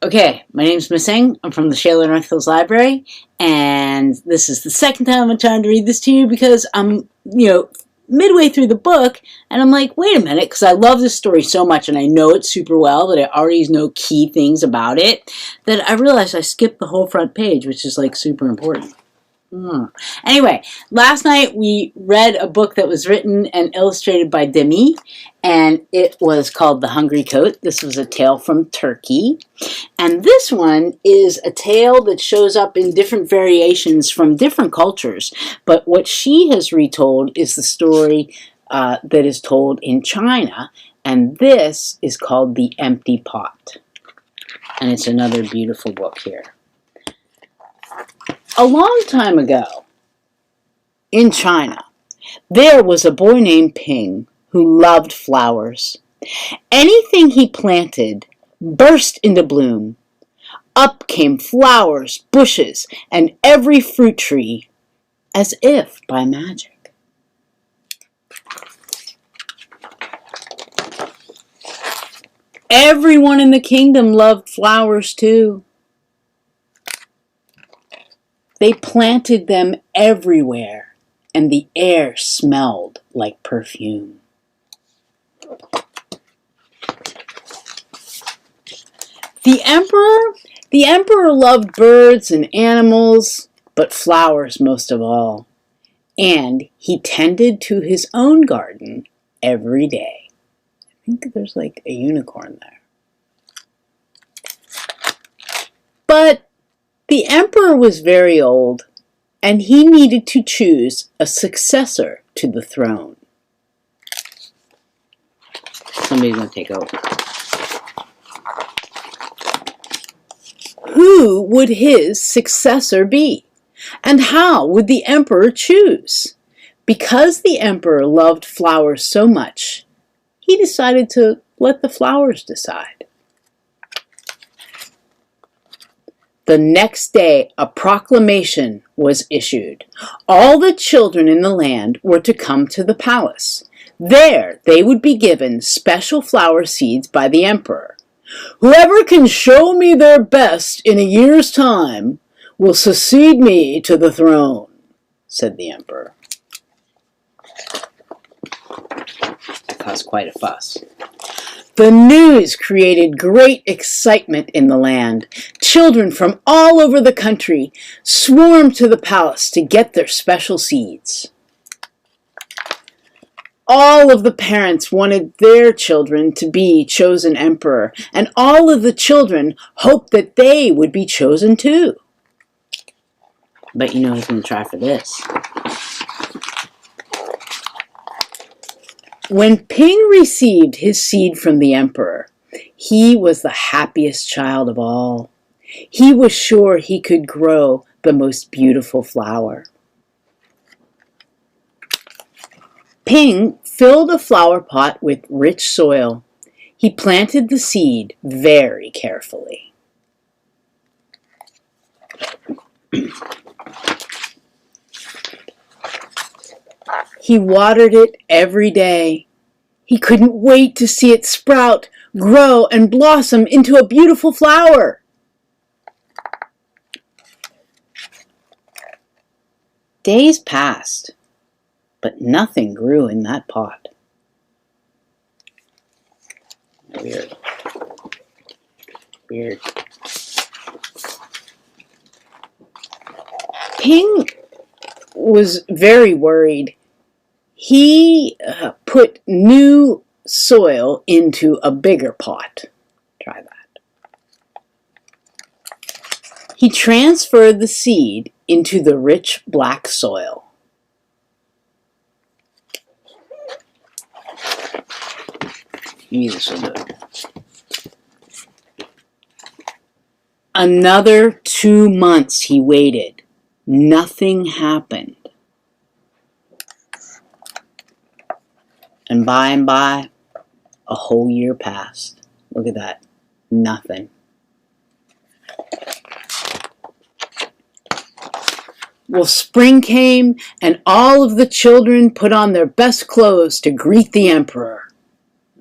Okay, my name's Missing. I'm from the Shaler North Hills Library, and this is the second time I'm trying to read this to you because I'm, midway through the book, and I'm like, wait a minute, because I love this story so much, and I know it super well, that I already know key things about it, that I realized I skipped the whole front page, which is like super important. Anyway, last night we read a book that was written and illustrated by Demi, and it was called The Hungry Coat. This was a tale from Turkey. And this one is a tale that shows up in different variations from different cultures. But what she has retold is the story that is told in China. And this is called The Empty Pot. And it's another beautiful book here. A long time ago, in China, there was a boy named Ping who loved flowers. Anything he planted burst into bloom. Up came flowers, bushes, and every fruit tree, as if by magic. Everyone in the kingdom loved flowers too. They planted them everywhere, and the air smelled like perfume. The emperor loved birds and animals, but flowers most of all. And he tended to his own garden every day. I think there's like a unicorn there. But the emperor was very old, and he needed to choose a successor to the throne. Somebody's going to take over. Who would his successor be? And how would the emperor choose? Because the emperor loved flowers so much, he decided to let the flowers decide. The next day, a proclamation was issued. All the children in the land were to come to the palace. There, they would be given special flower seeds by the emperor. Whoever can show me their best in a year's time will succeed me to the throne, said the emperor. That caused quite a fuss. The news created great excitement in the land. Children from all over the country swarmed to the palace to get their special seeds. All of the parents wanted their children to be chosen emperor, and all of the children hoped that they would be chosen too. But you know who's going to try for this. When Ping received his seed from the emperor, he was the happiest child of all. He was sure he could grow the most beautiful flower. Ping filled a flower pot with rich soil. He planted the seed very carefully. He watered it every day. He couldn't wait to see it sprout, grow, and blossom into a beautiful flower. Days passed, but nothing grew in that pot. Weird. Ping was very worried. He put new soil into a bigger pot. Try that. He transferred the seed into the rich black soil. Maybe this will do it. Another 2 months he waited. Nothing happened. And by, a whole year passed. Look at that. Nothing. Well, spring came, and all of the children put on their best clothes to greet the emperor.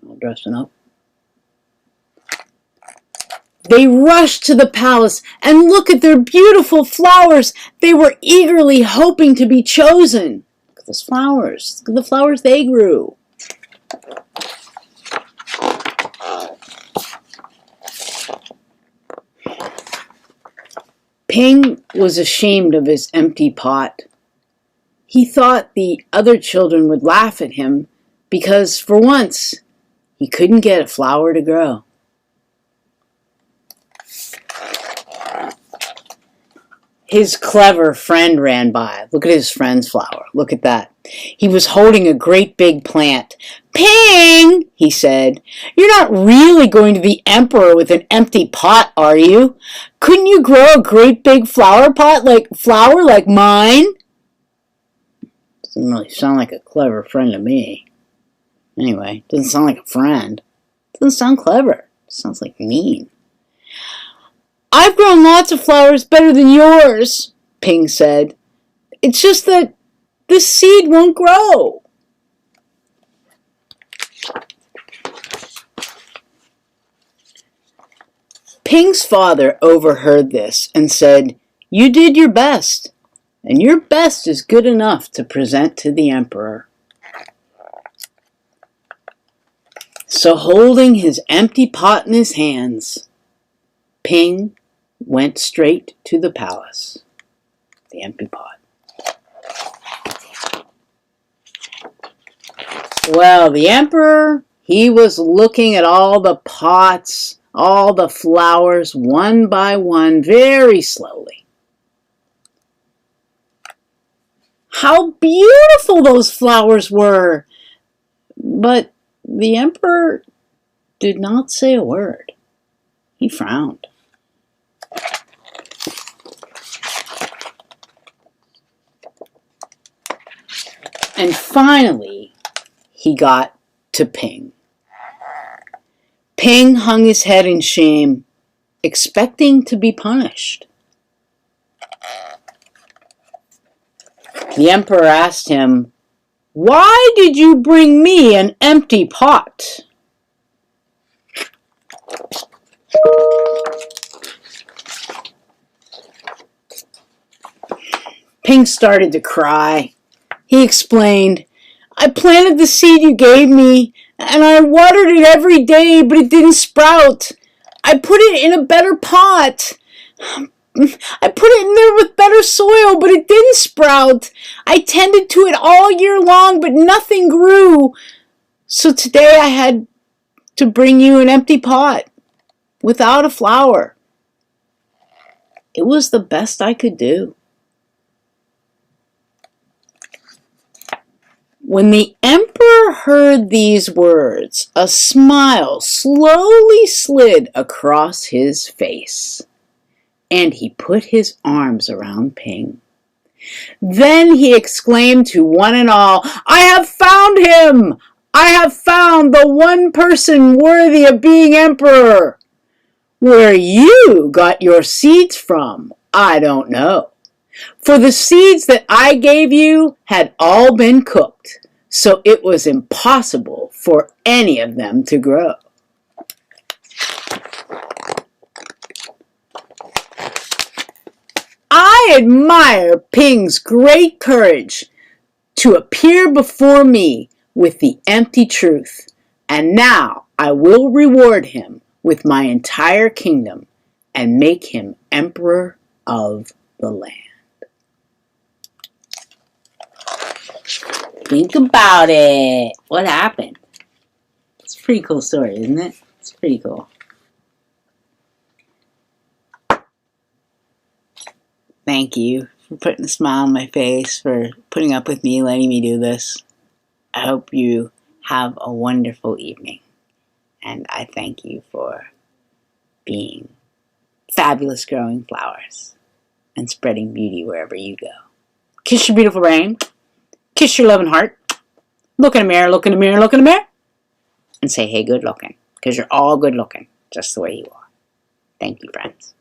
All dressing up. They rushed to the palace, and look at their beautiful flowers. They were eagerly hoping to be chosen. Look at those flowers. Look at the flowers they grew. Ping was ashamed of his empty pot. He thought the other children would laugh at him because, for once, he couldn't get a flower to grow. His clever friend ran by. Look at his friend's flower. Look at that. He was holding a great big plant. "Ping," he said, "you're not really going to be emperor with an empty pot, are you? Couldn't you grow a great big flower like mine?" Doesn't really sound like a clever friend to me. Anyway, doesn't sound like a friend. Doesn't sound clever. Sounds like mean. "I've grown lots of flowers better than yours," Ping said. "It's just that this seed won't grow." Ping's father overheard this and said, "You did your best, and your best is good enough to present to the emperor." So holding his empty pot in his hands, Ping went straight to the palace. The empty pot. Well, the emperor, he was looking at all the pots, all the flowers, one by one, very slowly. How beautiful those flowers were! But the emperor did not say a word. He frowned. And finally, he got to Ping. Ping hung his head in shame, expecting to be punished. The emperor asked him, "Why did you bring me an empty pot?" Ping started to cry. He explained, "I planted the seed you gave me, and I watered it every day, but it didn't sprout. I put it in a better pot. I put it in there with better soil, but it didn't sprout. I tended to it all year long, but nothing grew. So today I had to bring you an empty pot without a flower. It was the best I could do." When the emperor heard these words, a smile slowly slid across his face, and he put his arms around Ping. Then he exclaimed to one and all, "I have found him! I have found the one person worthy of being emperor. Where you got your seeds from, I don't know. For the seeds that I gave you had all been cooked, so it was impossible for any of them to grow." I admire Ping's great courage to appear before me with the empty truth, and now I will reward him with my entire kingdom and make him emperor of the land. Think about it. What happened? It's a pretty cool story, isn't it? It's pretty cool. Thank you for putting a smile on my face, for putting up with me, letting me do this. I hope you have a wonderful evening. And I thank you for being fabulous growing flowers and spreading beauty wherever you go. Kiss your beautiful brain. Kiss your loving heart. Look in a mirror, look in a mirror, look in a mirror. And say, "Hey, good looking." Because you're all good looking, just the way you are. Thank you, friends.